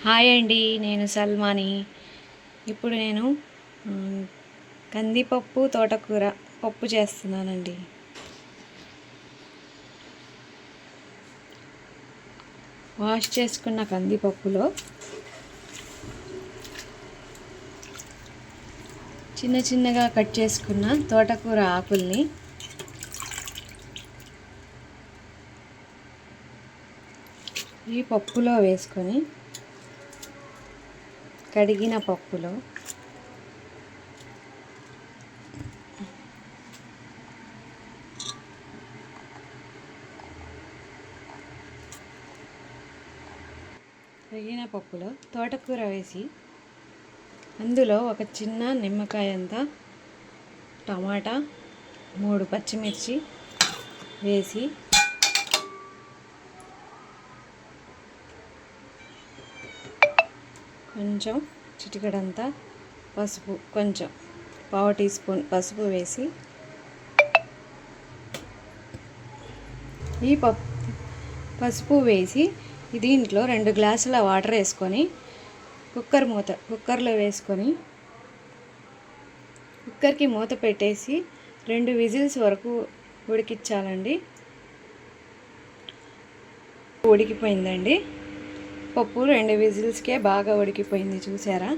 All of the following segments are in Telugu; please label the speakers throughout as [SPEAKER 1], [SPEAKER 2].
[SPEAKER 1] హాయ్ అండి, నేను సల్మాని. ఇప్పుడు నేను కందిపప్పు తోటకూర పప్పు చేస్తున్నానండి. వాష్ చేసుకున్న కందిపప్పులో చిన్న చిన్నగా కట్ చేసుకున్న తోటకూర ఆకుల్ని ఈ పప్పులో వేసుకొని, కడిగిన పప్పులో తోటకూర వేసి, అందులో ఒక చిన్న నిమ్మకాయ అంత టమాటా, 3 పచ్చిమిర్చి వేసి కొంచెం చిటికెడంతా పసుపు, కొంచెం 1/2 టీ స్పూన్ పసుపు వేసి, ఈ పసుపు వేసి దీంట్లో 2 గ్లాసుల వాటర్ వేసుకొని కుక్కర్లో వేసుకొని కుక్కర్కి మూత పెట్టేసి 2 విజిల్స్ వరకు ఉడికించాలండి. ఉడికిపోయిందండి. పప్పు 2 విజిల్స్కే బాగా ఉడికిపోయింది, చూసారా?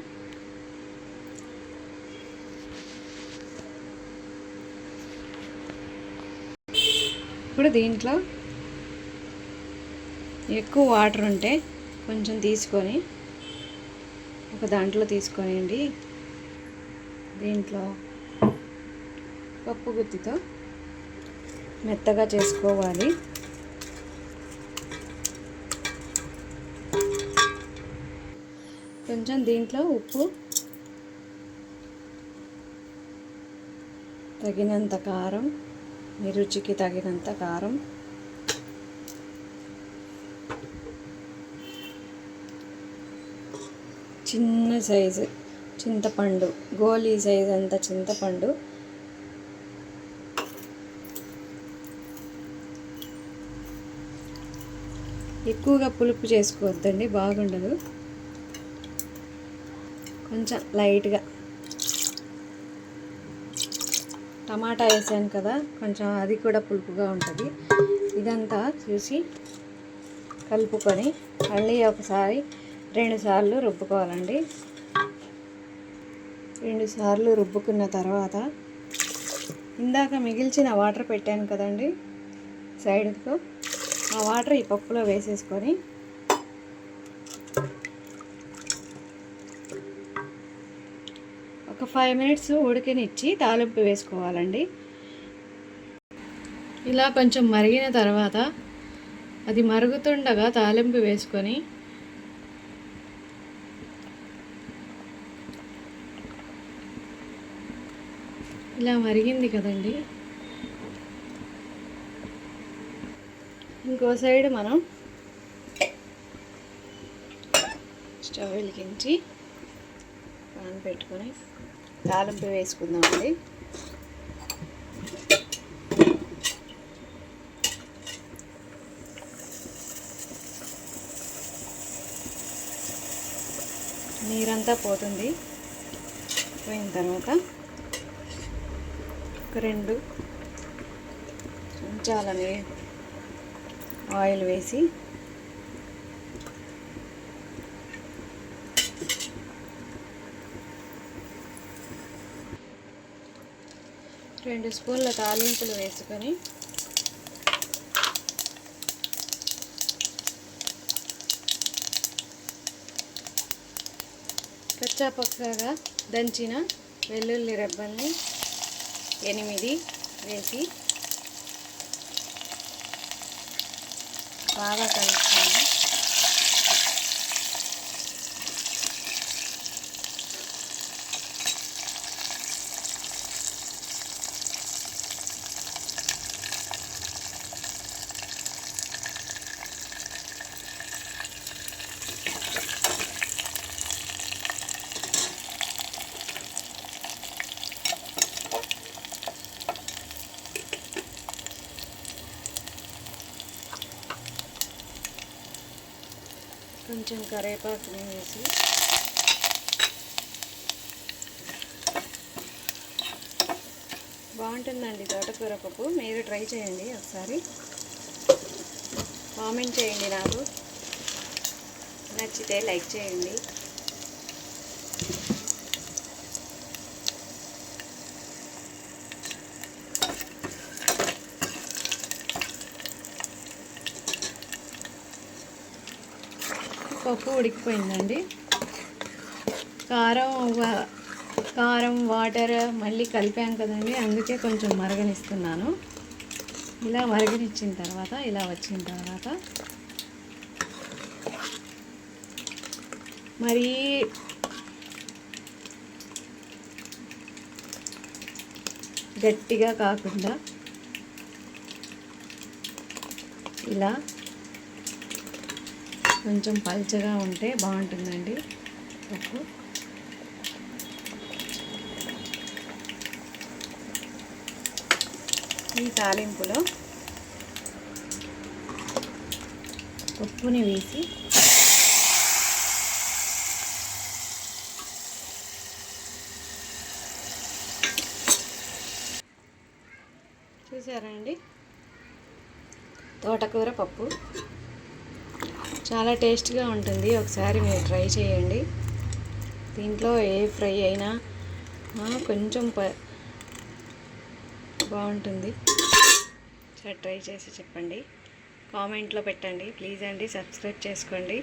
[SPEAKER 1] ఇప్పుడు దీంట్లో ఎక్కువ వాటర్ ఉంటే కొంచెం తీసుకొని ఒక దాంట్లో తీసుకోనండి, దీంట్లో పప్పు గుత్తితో మెత్తగా చేసుకోవాలి. కొంచెం దీంట్లో ఉప్పు, తగినంత కారం, మీ రుచికి తగినంత కారం, చిన్న సైజు చింతపండు, గోలీ సైజు అంత చింతపండు, ఎక్కువగా పులుపు చేసుకోవద్దండి, బాగుండదు. కొంచెం లైట్గా టమాటా వేసాను కదా, కొంచెం అది కూడా పులుపుగా ఉంటుంది. ఇదంతా చూసి కలుపుకొని మళ్ళీ ఒకసారి 2 సార్లు రుబ్బుకోవాలండి. 2 సార్లు రుబ్బుకున్న తర్వాత ఇందాక మిగిల్చిన వాటర్ పెట్టాను కదండి సైడ్కు, ఆ వాటర్ ఈ పప్పులో వేసేసుకొని ఒక 5 మినిట్స్ ఉడికనిచ్చి తాలింపు వేసుకోవాలండి. ఇలా కొంచెం మరిగిన తర్వాత అది మరుగుతుండగా తాలింపు వేసుకొని ఇలా మరిగింది కదండి, ఇంకో సైడ్ మనం స్టవ్ వెలిగించి పాన్ పెట్టుకొని తాలింపు వేసుకుందామండి. నీరంతా పోతుంది. పోయిన తర్వాత ఒక 2 చెంచాలని ఆయిల్ వేసి రెండు స్పూన్ల తాలింపులు వేసుకొని కచ్చాపక్కాగా దంచిన వెల్లుల్లి రెబ్బల్ని 8 వేసి బాగా కలుపుకోండి. కొంచెం కరివేపాకుని వేసి బాగుంటుందండి తోటకూర పప్పు. మీరు ట్రై చేయండి ఒకసారి, కామెంట్ చేయండి. నాకు నచ్చితే లైక్ చేయండి. పప్పు ఉడికిపోయిందండి. కారం వాటర్ మళ్ళీ కలిపాం కదండి, అందుకే కొంచెం మరగనిస్తున్నాను. ఇలా మరగనిచ్చిన తర్వాత, ఇలా వచ్చిన తర్వాత మరీ గట్టిగా కాకుండా ఇలా కొంచెం పల్చగా ఉంటే బాగుంటుందండి పప్పు. ఈ తాలింపులో పప్పుని వేసి చూసారా అండి, తోటకూర పప్పు చాలా టేస్ట్గా ఉంటుంది. ఒకసారి మీరు ట్రై చేయండి. దీంట్లో ఏ ఫ్రై అయినా కొంచెం బాగుంటుంది. ట్రై చేసి చెప్పండి, కామెంట్లో పెట్టండి. ప్లీజ్ అండి, సబ్స్క్రైబ్ చేసుకోండి.